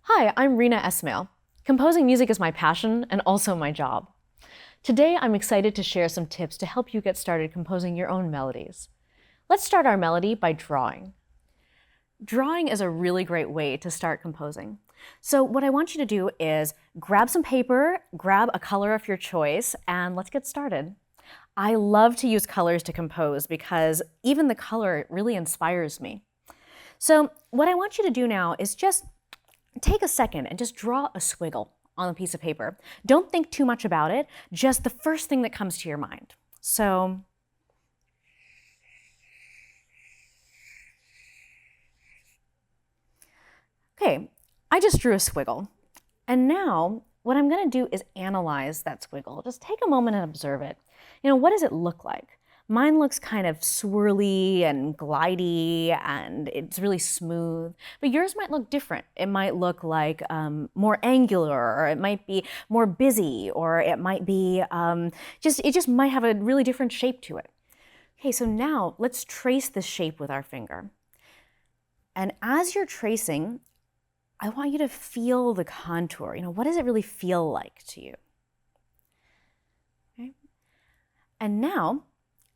Hi, I'm Reena Esmail. Composing music is my passion and also my job. Today, I'm excited to share some tips to help you get started composing your own melodies. Let's start our melody by drawing. Drawing is a really great way to start composing. So what I want you to do is grab some paper, grab a color of your choice, and let's get started. I love to use colors to compose because even the color really inspires me. So what I want you to do now is just take a second and just draw a squiggle on a piece of paper. Don't think too much about it, just the first thing that comes to your mind. So, okay, I just drew a squiggle. And now what I'm gonna do is analyze that squiggle. Just take a moment and observe it. What does it look like? Mine looks kind of swirly and glidey and it's really smooth, but yours might look different. It might look like more angular, or it might be more busy, or it might be, it just might have a really different shape to it. Okay, so now let's trace the shape with our finger. And as you're tracing, I want you to feel the contour. What does it really feel like to you? Okay. And now,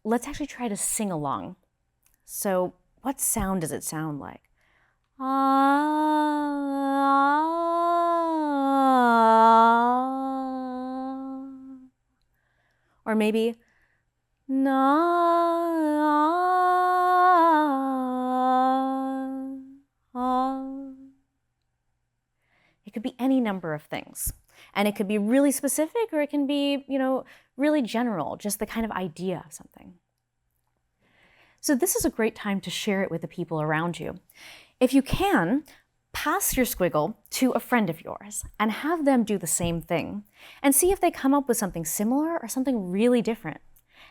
let's actually try to sing along. So what sound does it sound like? Or maybe It could be any number of things. And it could be really specific, or it can be, really general, just the kind of idea of something. So this is a great time to share it with the people around you. If you can, pass your squiggle to a friend of yours and have them do the same thing and see if they come up with something similar or something really different.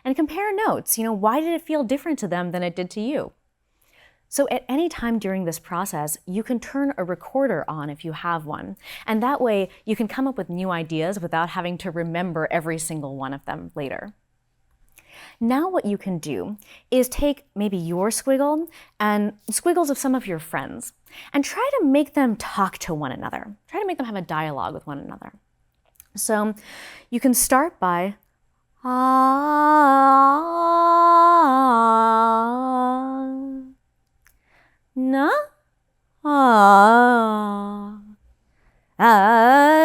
And compare notes. Why did it feel different to them than it did to you? So at any time during this process, you can turn a recorder on if you have one. And that way you can come up with new ideas without having to remember every single one of them later. Now what you can do is take maybe your squiggle and squiggles of some of your friends and try to make them talk to one another. Try to make them have a dialogue with one another. So you can start by na ah ah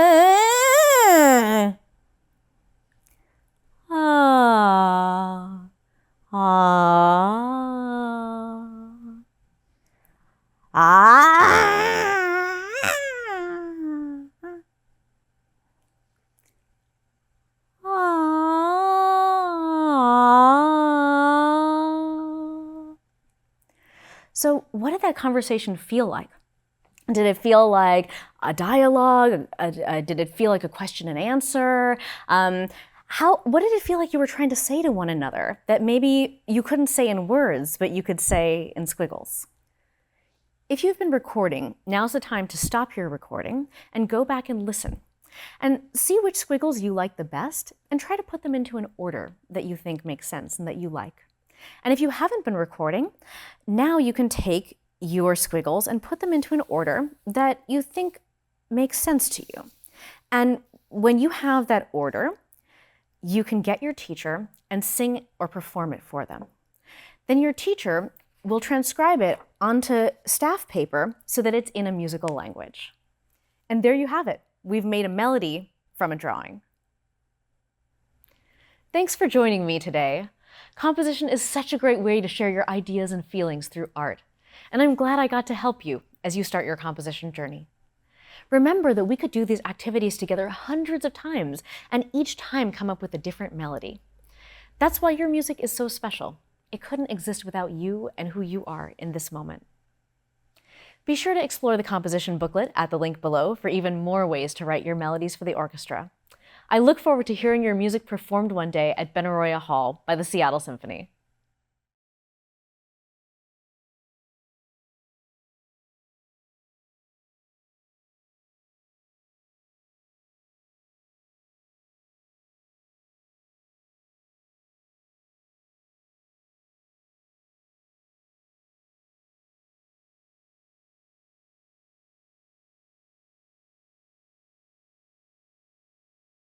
ah ah So what did that conversation feel like? Did it feel like a dialogue? Did it feel like a question and answer? What did it feel like you were trying to say to one another that maybe you couldn't say in words, but you could say in squiggles? If you've been recording, now's the time to stop your recording and go back and listen. And see which squiggles you like the best and try to put them into an order that you think makes sense and that you like. And if you haven't been recording, now you can take your squiggles and put them into an order that you think makes sense to you. And when you have that order, you can get your teacher and sing or perform it for them. Then your teacher will transcribe it onto staff paper so that it's in a musical language. And there you have it. We've made a melody from a drawing. Thanks for joining me today. Composition is such a great way to share your ideas and feelings through art, and I'm glad I got to help you as you start your composition journey. Remember that we could do these activities together hundreds of times, and each time come up with a different melody. That's why your music is so special. It couldn't exist without you and who you are in this moment. Be sure to explore the composition booklet at the link below for even more ways to write your melodies for the orchestra. I look forward to hearing your music performed one day at Benaroya Hall by the Seattle Symphony.